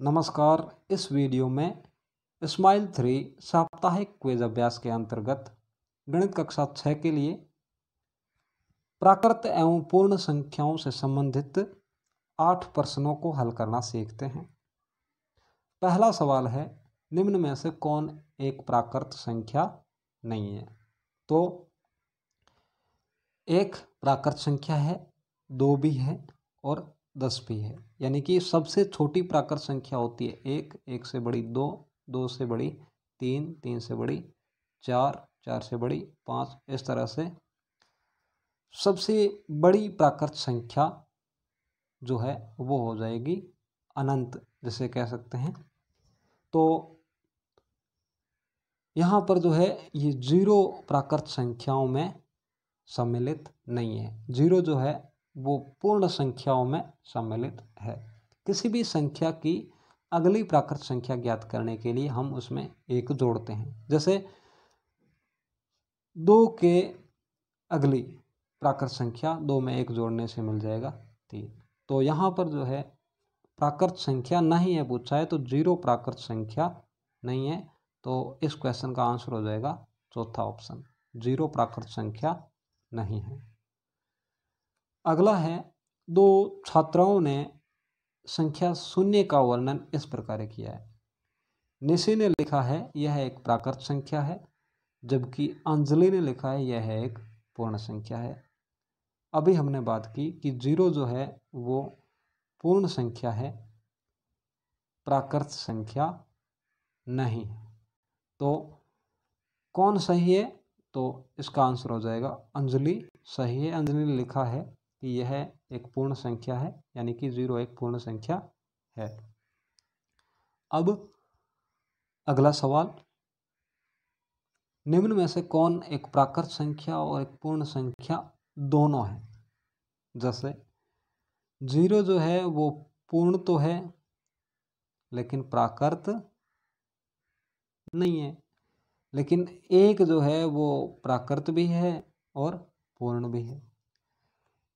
नमस्कार। इस वीडियो में स्माइल 3 साप्ताहिक क्विज अभ्यास के अंतर्गत गणित कक्षा 6 के लिए प्राकृत एवं पूर्ण संख्याओं से संबंधित 8 प्रश्नों को हल करना सीखते हैं। पहला सवाल है, निम्न में से कौन एक प्राकृत संख्या नहीं है? तो एक प्राकृत संख्या है, 2 भी है और 10 भी है। यानी कि सबसे छोटी प्राकृत संख्या होती है 1, 1 से बड़ी 2, 2 से बड़ी 3, 3 से बड़ी 4, 4 से बड़ी 5। इस तरह से सबसे बड़ी प्राकृत संख्या जो है वो हो जाएगी अनंत, जिसे कह सकते हैं। तो यहाँ पर जो है ये 0 प्राकृत संख्याओं में सम्मिलित नहीं है। 0 जो है वो पूर्ण संख्याओं में सम्मिलित है। किसी भी संख्या की अगली प्राकृत संख्या ज्ञात करने के लिए हम उसमें 1 जोड़ते हैं। जैसे 2 के अगली प्राकृत संख्या 2 में 1 जोड़ने से मिल जाएगा 3। तो यहाँ पर जो है प्राकृत संख्या नहीं है पूछा है, तो 0 प्राकृत संख्या नहीं है। तो इस क्वेश्चन का आंसर हो जाएगा चौथा ऑप्शन, 0 प्राकृत संख्या नहीं है। अगला है, 2 छात्राओं ने संख्या 0 का वर्णन इस प्रकार किया है। निशि ने लिखा है यह एक प्राकृत संख्या है, जबकि अंजलि ने लिखा है यह एक पूर्ण संख्या है। अभी हमने बात की कि 0 जो है वो पूर्ण संख्या है, प्राकृत संख्या नहीं है। तो कौन सही है? तो इसका आंसर हो जाएगा अंजलि सही है। अंजलि ने लिखा है कि यह एक पूर्ण संख्या है, यानी कि 0 एक पूर्ण संख्या है। अब अगला सवाल, निम्न में से कौन एक प्राकृत संख्या और एक पूर्ण संख्या दोनों है? जैसे 0 जो है वो पूर्ण तो है लेकिन प्राकृत नहीं है, लेकिन 1 जो है वो प्राकृत भी है और पूर्ण भी है।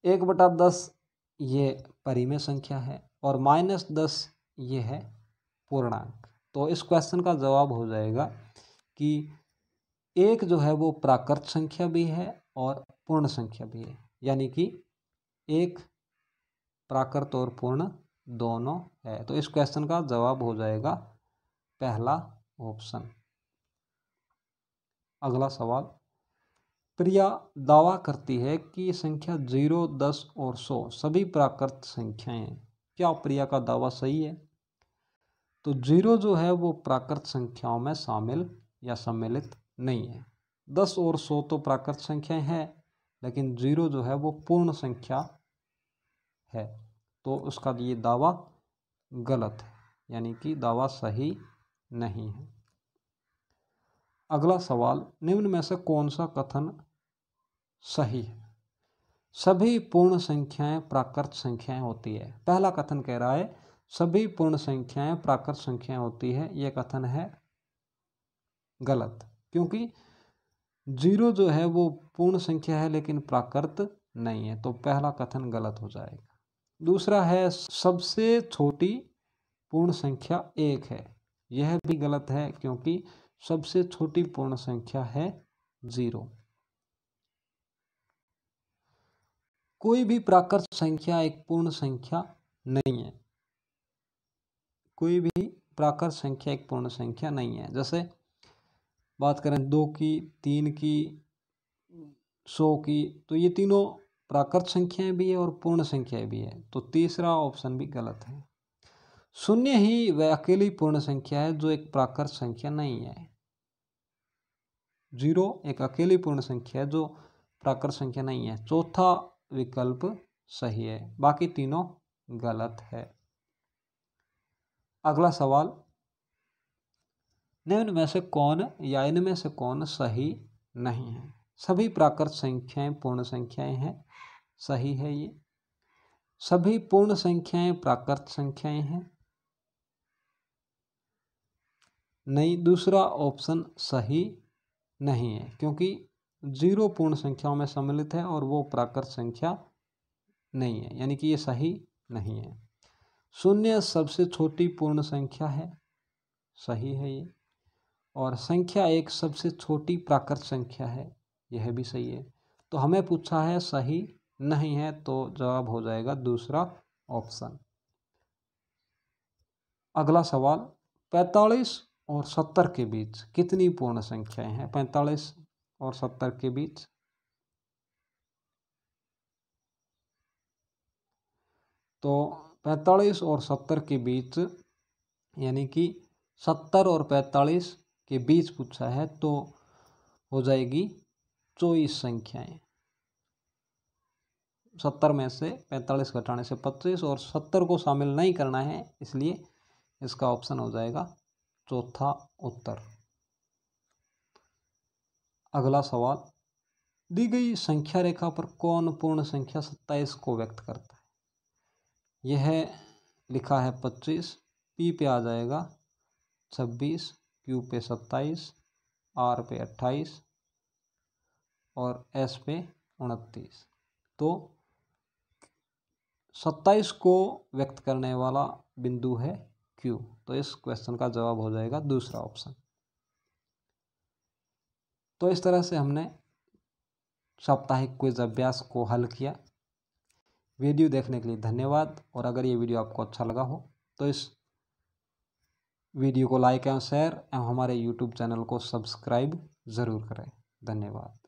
1/10 ये परिमेय संख्या है और -10 ये है पूर्णांक। तो इस क्वेश्चन का जवाब हो जाएगा कि 1 जो है वो प्राकृत संख्या भी है और पूर्ण संख्या भी है, यानी कि 1 प्राकृत और पूर्ण दोनों है। तो इस क्वेश्चन का जवाब हो जाएगा पहला ऑप्शन। अगला सवाल, प्रिया दावा करती है कि संख्या 0, 10 और 100 सभी प्राकृत संख्याएं हैं। क्या प्रिया का दावा सही है? तो 0 जो है वो प्राकृत संख्याओं में शामिल या सम्मिलित नहीं है। 10 और 100 तो प्राकृत संख्याएं हैं, लेकिन 0 जो है वो पूर्ण संख्या है। तो उसका ये दावा गलत है, यानी कि दावा सही नहीं है। अगला सवाल, निम्न में से कौन सा कथन सही है? सभी पूर्ण संख्याएं प्राकृत संख्याएं होती है। पहला कथन कह रहा है सभी पूर्ण संख्याएं प्राकृत संख्याएं होती है। यह कथन है गलत, क्योंकि 0 जो है वो पूर्ण संख्या है लेकिन प्राकृत नहीं है। तो पहला कथन गलत हो जाएगा। दूसरा है सबसे छोटी पूर्ण संख्या 1 है। यह भी गलत है, क्योंकि सबसे छोटी पूर्ण संख्या है 0। कोई भी प्राकृत संख्या एक पूर्ण संख्या नहीं है। कोई भी प्राकृत संख्या एक पूर्ण संख्या नहीं है। जैसे बात करें 2 की, 3 की, 100 की, तो ये तीनों प्राकृत संख्याएं भी है और पूर्ण संख्याएं भी है। तो तीसरा ऑप्शन भी गलत है। 0 ही वह अकेली पूर्ण संख्या है जो एक प्राकृत संख्या नहीं है। 0 एक अकेली पूर्ण संख्या है जो प्राकृत संख्या नहीं है। चौथा विकल्प सही है, बाकी तीनों गलत है। अगला सवाल, निम्न में से कौन या इनमें से कौन सही नहीं है? सभी प्राकृत संख्याएं पूर्ण संख्याएं हैं, सही है ये। सभी पूर्ण संख्याएं प्राकृत संख्याएं हैं, नहीं। दूसरा ऑप्शन सही नहीं है, क्योंकि 0 पूर्ण संख्याओं में सम्मिलित है और वो प्राकृत संख्या नहीं है, यानी कि ये सही नहीं है। शून्य सबसे छोटी पूर्ण संख्या है, सही है ये। और संख्या एक सबसे छोटी प्राकृत संख्या है, यह भी सही है। तो हमें पूछा है सही नहीं है, तो जवाब हो जाएगा दूसरा ऑप्शन। अगला सवाल, 45 और 70 के बीच कितनी पूर्ण संख्याएं हैं? 45 और 70 के बीच, तो 45 और 70 के बीच यानी कि 70 और 45 के बीच पूछा है, तो हो जाएगी 24 संख्याएं। 70 में से 45 घटाने से 25 और 70 को शामिल नहीं करना है, इसलिए इसका ऑप्शन हो जाएगा चौथा उत्तर। अगला सवाल, दी गई संख्या रेखा पर कौन पूर्ण संख्या 27 को व्यक्त करता है? यह लिखा है 25, पी पे आ जाएगा 26, क्यू पे 27, आर पे 28 और एस पे 29। तो 27 को व्यक्त करने वाला बिंदु है क्यू, तो इस क्वेश्चन का जवाब हो जाएगा दूसरा ऑप्शन। तो इस तरह से हमने साप्ताहिक क्विज अभ्यास को हल किया। वीडियो देखने के लिए धन्यवाद, और अगर ये वीडियो आपको अच्छा लगा हो तो इस वीडियो को लाइक एवं शेयर एवं हमारे YouTube चैनल को सब्सक्राइब ज़रूर करें। धन्यवाद।